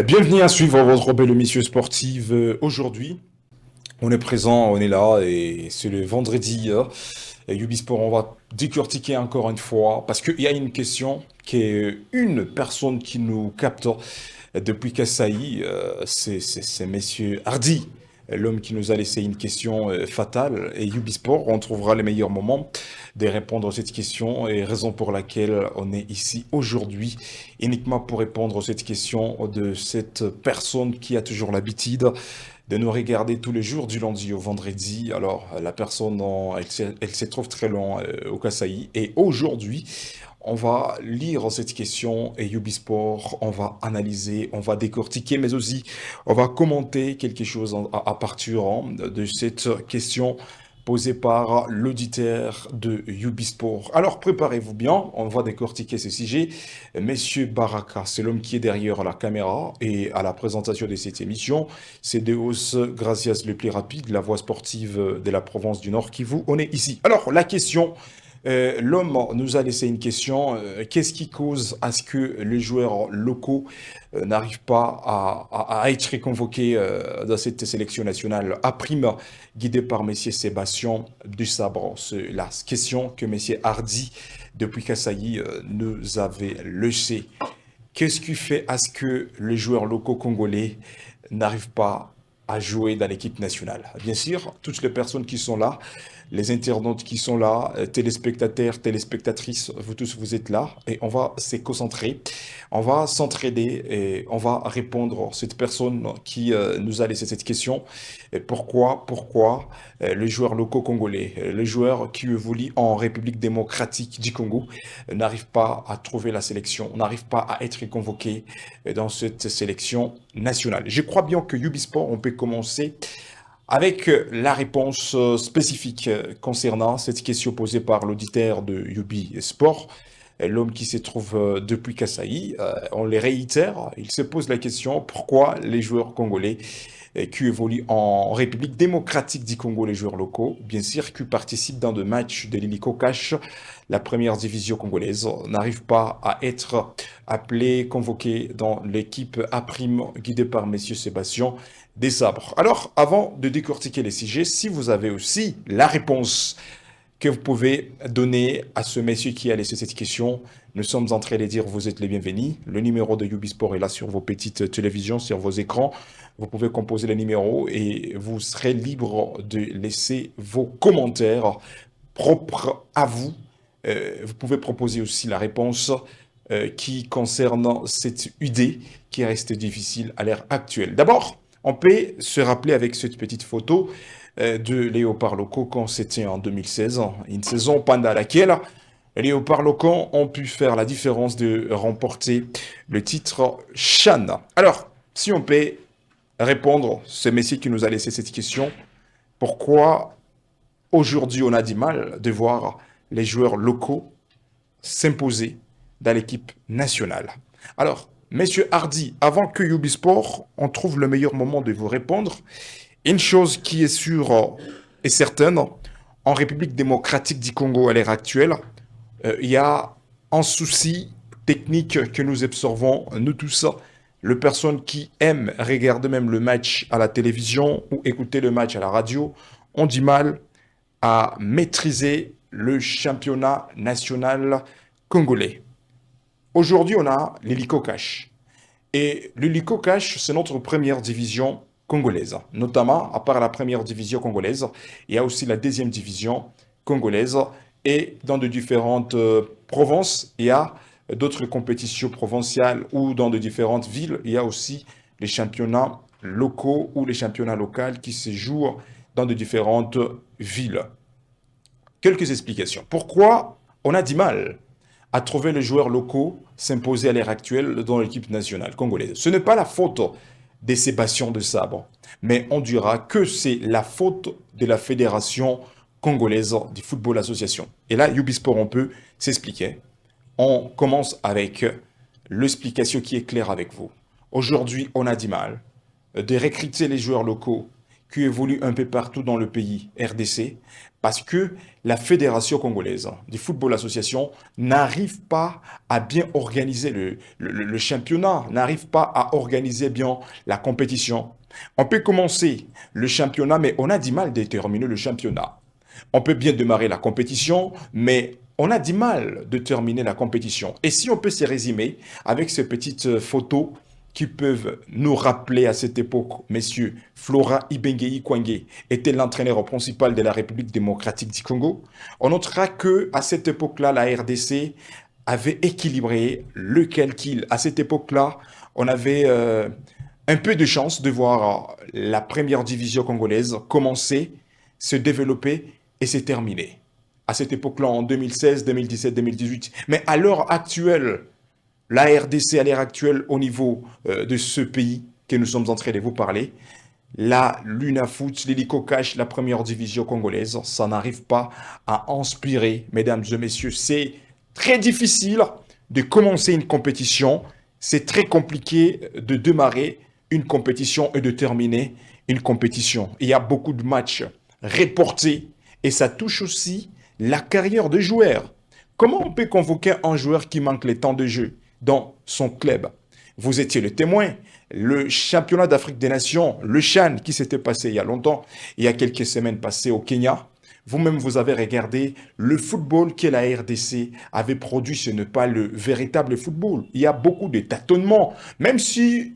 Bienvenue à suivre votre belle émission sportive. Aujourd'hui, on est présent, on est là et c'est le vendredi. Ubisport, on va décortiquer encore une fois parce qu'il y a une question qui est une personne qui nous capte depuis Kassaï. C'est Monsieur Hardy, l'homme qui nous a laissé une question fatale. Et Ubisport, on trouvera les meilleurs moments de répondre à cette question et raison pour laquelle on est ici aujourd'hui, uniquement pour répondre à cette question de cette personne qui a toujours l'habitude de nous regarder tous les jours du lundi au vendredi. Alors, la personne, elle se trouve très loin au Kasaï. Et aujourd'hui, on va lire cette question et Ubisport, on va analyser, on va décortiquer, mais aussi on va commenter quelque chose à partir de cette question posée par l'auditeur de Ubisport. Alors préparez-vous bien, on va décortiquer ce sujet. Monsieur Baraka, c'est l'homme qui est derrière la caméra et à la présentation de cette émission. C'est Deus Gracias le plus rapide, la voix sportive de la province du Nord Kivu. On est ici. Alors la question l'homme nous a laissé une question. Qu'est-ce qui cause à ce que les joueurs locaux n'arrivent pas à être convoqués dans cette sélection nationale à prime, guidée par Messieurs Sébastien Dusabre? C'est la question que Messieurs Hardy, depuis Kassaï, nous avait laissée. Qu'est-ce qui fait à ce que les joueurs locaux congolais n'arrivent pas à jouer dans l'équipe nationale? Bien sûr, toutes les personnes qui sont là, les internautes qui sont là, téléspectateurs, téléspectatrices, vous tous, vous êtes là et on va se concentrer, on va s'entraider et on va répondre à cette personne qui nous a laissé cette question. Et pourquoi les joueurs locaux congolais, les joueurs qui évoluent en République démocratique du Congo n'arrivent pas à trouver la sélection, n'arrivent pas à être convoqués dans cette sélection nationale? Je crois bien que Ubisport, on peut commencer avec la réponse spécifique concernant cette question posée par l'auditeur de Yubi Sport, l'homme qui se trouve depuis Kassaï. On les réitère, il se pose la question pourquoi les joueurs congolais qui évoluent en République démocratique du Congo, les joueurs locaux, bien sûr, qui participent dans des matchs de l'Hélico Cash, la première division congolaise, n'arrivent pas à être appelés, convoqués dans l'équipe A prime guidée par Messieurs Sébastien Desabres. Alors, avant de décortiquer les sujets, si vous avez aussi la réponse que vous pouvez donner à ce monsieur qui a laissé cette question, nous sommes en train de dire vous êtes les bienvenus. Le numéro de Ubisport est là sur vos petites télévisions, sur vos écrans. Vous pouvez composer le numéro et vous serez libre de laisser vos commentaires propres à vous. Vous pouvez proposer aussi la réponse qui concerne cette idée qui reste difficile à l'ère actuelle. D'abord, on peut se rappeler avec cette petite photo de Léopard Locaux quand c'était en 2016, une saison pendant laquelle les Léopard Locaux ont pu faire la différence de remporter le titre Chan. Alors, si on peut répondre, ce messie qui nous a laissé cette question, pourquoi aujourd'hui on a du mal de voir les joueurs locaux s'imposer dans l'équipe nationale? Alors, Messieurs Hardy, avant que Ubisport, on trouve le meilleur moment de vous répondre. Une chose qui est sûre et certaine, en République démocratique du Congo à l'heure actuelle, il y a un souci technique que nous observons, nous tous, les personnes qui aiment regarder même le match à la télévision ou écouter le match à la radio ont du mal à maîtriser le championnat national congolais. Aujourd'hui, on a l'Hélico Cash. Et l'Hélico Cash, c'est notre première division congolaise. Notamment, à part la première division congolaise, il y a aussi la deuxième division congolaise. Et dans de différentes provinces, il y a d'autres compétitions provinciales ou dans de différentes villes, il y a aussi les championnats locaux ou les championnats locaux qui se jouent dans de différentes villes. Quelques explications. Pourquoi on a du mal à trouver les joueurs locaux s'imposer à l'heure actuelle dans l'équipe nationale congolaise? Ce n'est pas la faute des Sébastien de Sabre, mais on dira que c'est la faute de la Fédération congolaise du football association. Et là, Ubisport, on peut s'expliquer. On commence avec l'explication qui est claire avec vous. Aujourd'hui, on a du mal de recruter les joueurs locaux qui évoluent un peu partout dans le pays, RDC, parce que la Fédération congolaise du football association n'arrive pas à bien organiser le championnat, n'arrive pas à organiser bien la compétition. On peut commencer le championnat, mais on a du mal de terminer le championnat. On peut bien démarrer la compétition, mais on a du mal de terminer la compétition. Et si on peut se résumer avec ces petites photos qui peuvent nous rappeler à cette époque, messieurs, Flora Ibengei Kwange était l'entraîneur principal de la République démocratique du Congo, on notera que à cette époque-là, la RDC avait équilibré le calcul. À cette époque-là, on avait un peu de chance de voir la première division congolaise commencer, se développer et se terminer. À cette époque-là, en 2016, 2017, 2018. Mais à l'heure actuelle, la RDC à l'heure actuelle au niveau de ce pays que nous sommes en train de vous parler, la Lunafoot, l'Hélico Cash, la première division congolaise, ça n'arrive pas à inspirer, mesdames et messieurs. C'est très difficile de commencer une compétition, c'est très compliqué de démarrer une compétition et de terminer une compétition. Il y a beaucoup de matchs reportés et ça touche aussi la carrière de joueurs. Comment on peut convoquer un joueur qui manque les temps de jeu dans son club? Vous étiez le témoin. Le championnat d'Afrique des Nations, le CHAN, qui s'était passé il y a longtemps, il y a quelques semaines passées au Kenya. Vous-même, vous avez regardé le football que la RDC avait produit. Ce n'est pas le véritable football. Il y a beaucoup de tâtonnements. Même si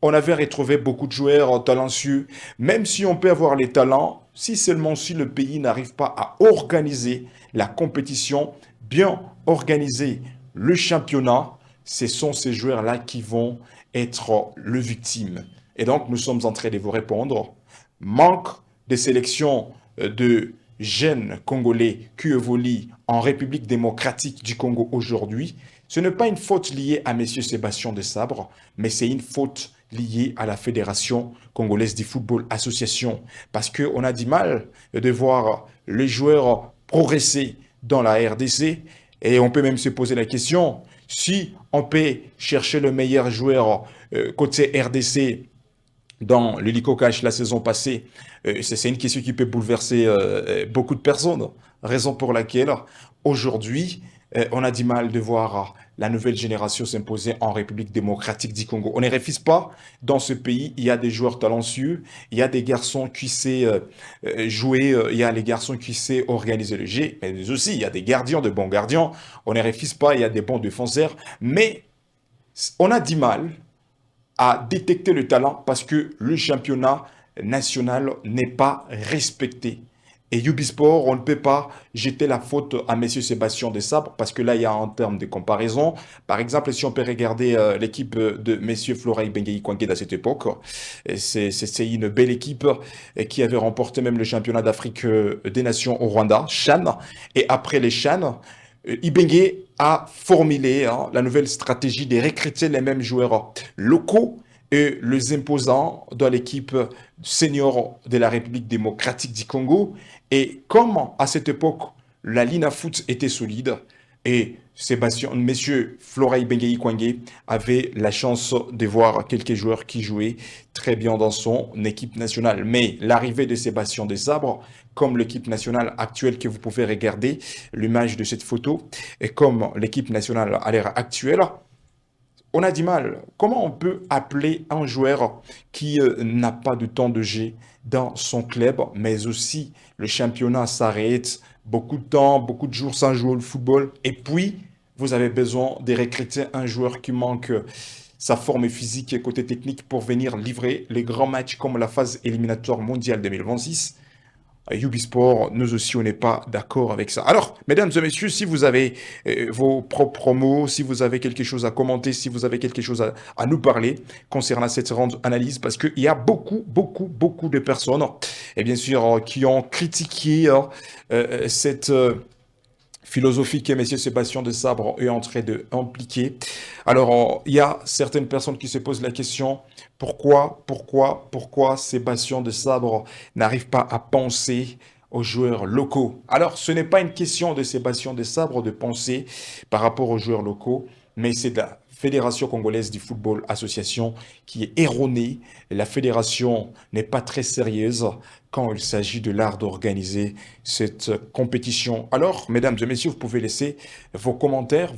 on avait retrouvé beaucoup de joueurs talentueux, même si on peut avoir les talents, si seulement si le pays n'arrive pas à organiser la compétition, bien organiser le championnat, ce sont ces joueurs-là qui vont être le victime. Et donc, nous sommes en train de vous répondre. Manque de sélection de jeunes Congolais qui évoluent en République démocratique du Congo aujourd'hui. Ce n'est pas une faute liée à M. Sébastien Desabre, mais c'est une faute liée à la Fédération congolaise du football association. Parce qu'on a du mal de voir les joueurs progresser dans la RDC. Et on peut même se poser la question, si on peut chercher le meilleur joueur côté RDC dans l'Hélico Cash la saison passée, c'est une question qui peut bouleverser beaucoup de personnes. Raison pour laquelle, aujourd'hui, on a du mal de voir la nouvelle génération s'imposer en République démocratique du Congo. On ne refuse pas. Dans ce pays, il y a des joueurs talentueux, il y a des garçons qui savent jouer, il y a les garçons qui savent organiser le jeu, mais aussi il y a des gardiens, de bons gardiens. On ne refuse pas, il y a des bons défenseurs, mais on a du mal à détecter le talent parce que le championnat national n'est pas respecté. Et Ubisport, on ne peut pas jeter la faute à M. Sébastien Desabre parce que là, il y a un terme de comparaison. Par exemple, si on peut regarder l'équipe de M. Florai Benguei Kwange à cette époque, c'est une belle équipe qui avait remporté même le championnat d'Afrique des Nations au Rwanda, CHAN. Et après les CHAN, Ibenge a formulé la nouvelle stratégie de recruter les mêmes joueurs locaux et les imposants dans l'équipe senior de la République démocratique du Congo. Et comme à cette époque, la Lina Foot était solide et Sébastien, Monsieur Florai Benguei Kwange avait la chance de voir quelques joueurs qui jouaient très bien dans son équipe nationale. Mais l'arrivée de Sébastien Desabre, comme l'équipe nationale actuelle que vous pouvez regarder, l'image de cette photo, et comme l'équipe nationale à l'ère actuelle, on a du mal. Comment on peut appeler un joueur qui n'a pas de temps de jeu dans son club, mais aussi le championnat s'arrête, beaucoup de temps, beaucoup de jours sans jouer au football, et puis vous avez besoin de recruter un joueur qui manque sa forme physique et côté technique pour venir livrer les grands matchs comme la phase éliminatoire mondiale 2026. Ubisport, nous aussi, on n'est pas d'accord avec ça. Alors, mesdames et messieurs, si vous avez vos propres mots, si vous avez quelque chose à commenter, si vous avez quelque chose à nous parler concernant cette analyse, parce qu'il y a beaucoup de personnes, et bien sûr, qui ont critiqué cette philosophie que M. Sébastien Desabre est en train d'impliquer. Alors, il y a certaines personnes qui se posent la question, pourquoi Sébastien Desabre n'arrive pas à penser aux joueurs locaux? Alors, ce n'est pas une question de Sébastien Desabre de penser par rapport aux joueurs locaux, mais c'est de la Fédération congolaise du football association qui est erronée. La fédération n'est pas très sérieuse quand il s'agit de l'art d'organiser cette compétition. Alors, mesdames et messieurs, vous pouvez laisser vos commentaires,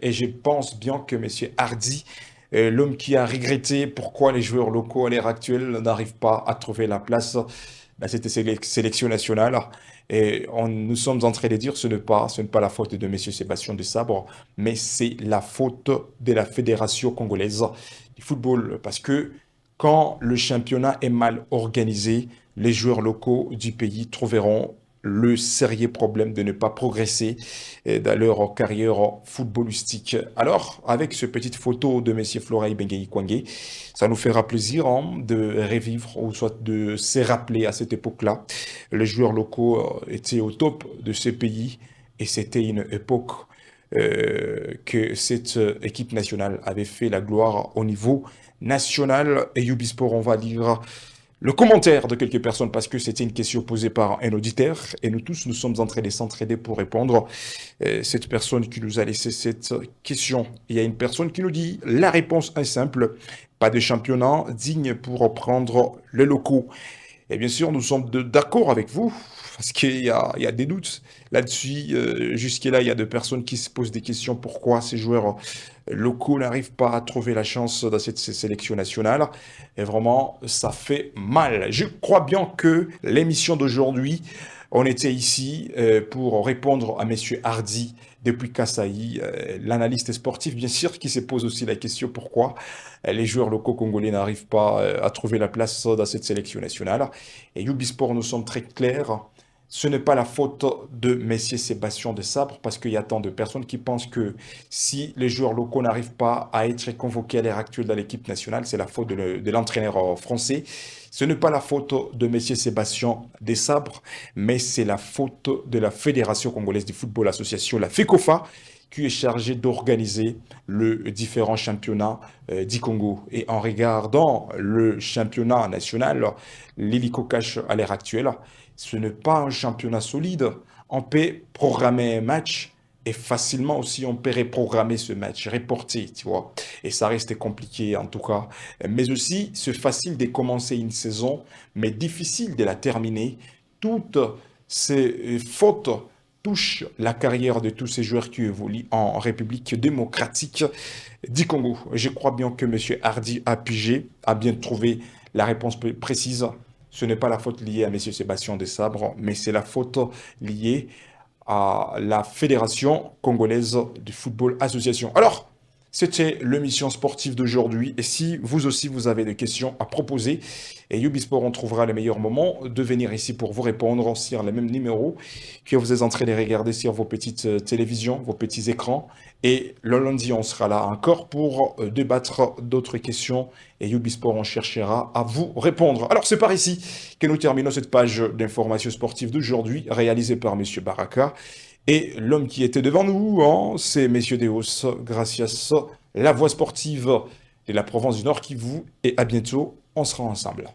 et je pense bien que monsieur Hardy, l'homme qui a regretté pourquoi les joueurs locaux à l'heure actuelle n'arrivent pas à trouver la place dans cette sélection nationale. Et nous sommes en train de dire ce n'est pas la faute de monsieur Sébastien de Sabre, mais c'est la faute de la Fédération congolaise du football. Parce que quand le championnat est mal organisé, les joueurs locaux du pays trouveront le sérieux problème de ne pas progresser dans leur carrière footballistique. Alors, avec cette petite photo de monsieur Florai Benguei Kwangé, ça nous fera plaisir hein, de revivre ou soit de se rappeler à cette époque-là. Les joueurs locaux étaient au top de ce pays et c'était une époque que cette équipe nationale avait fait la gloire au niveau national. Et Ubisport, on va lire le commentaire de quelques personnes parce que c'était une question posée par un auditeur et nous tous, nous sommes en train de s'entraider pour répondre. Cette personne qui nous a laissé cette question, il y a une personne qui nous dit la réponse est simple, pas de championnat digne pour prendre les locaux. Et bien sûr, nous sommes d'accord avec vous, parce il y a des doutes là-dessus. Jusque-là, il y a des personnes qui se posent des questions pourquoi ces joueurs locaux n'arrivent pas à trouver la chance dans cette sélection nationale. Et vraiment, ça fait mal. Je crois bien que l'émission d'aujourd'hui, on était ici pour répondre à Monsieur Hardy depuis Kasaï, l'analyste sportif, bien sûr, qui se pose aussi la question pourquoi les joueurs locaux congolais n'arrivent pas à trouver la place dans cette sélection nationale. Et Ubisport, nous sommes très clairs. Ce n'est pas la faute de Messier Sébastien de Sabre, parce qu'il y a tant de personnes qui pensent que si les joueurs locaux n'arrivent pas à être convoqués à l'heure actuelle dans l'équipe nationale, c'est la faute de l'entraîneur français. Ce n'est pas la faute de Messier Sébastien de Sabre, mais c'est la faute de la Fédération congolaise du football association, la FECOFA, qui est chargée d'organiser le différents championnats du Congo. Et en regardant le championnat national, l'Hélico Cash à l'heure actuelle, ce n'est pas un championnat solide. On peut programmer un match et facilement aussi on peut reprogrammer ce match, reporter, tu vois. Et ça reste compliqué en tout cas. Mais aussi, c'est facile de commencer une saison, mais difficile de la terminer. Toutes ces fautes touchent la carrière de tous ces joueurs qui évoluent en République démocratique du Congo. Je crois bien que M. Hardy a pigé, a bien trouvé la réponse précise. Ce n'est pas la faute liée à M. Sébastien Desabre, mais c'est la faute liée à la Fédération congolaise du football association. Alors, c'était l'émission sportive d'aujourd'hui. Et si vous aussi, vous avez des questions à proposer, et Ubisport, on trouvera le meilleur moment de venir ici pour vous répondre sur les mêmes numéros que vous êtes en train de regarder sur vos petites télévisions, vos petits écrans. Et le lundi, on sera là encore pour débattre d'autres questions. Et Ubisport, on cherchera à vous répondre. Alors, c'est par ici que nous terminons cette page d'information sportive d'aujourd'hui, réalisée par Monsieur Baraka. Et l'homme qui était devant nous, hein, c'est Messieurs Deos, gracias, la voix sportive de la province du Nord Kivu. Et à bientôt, on sera ensemble.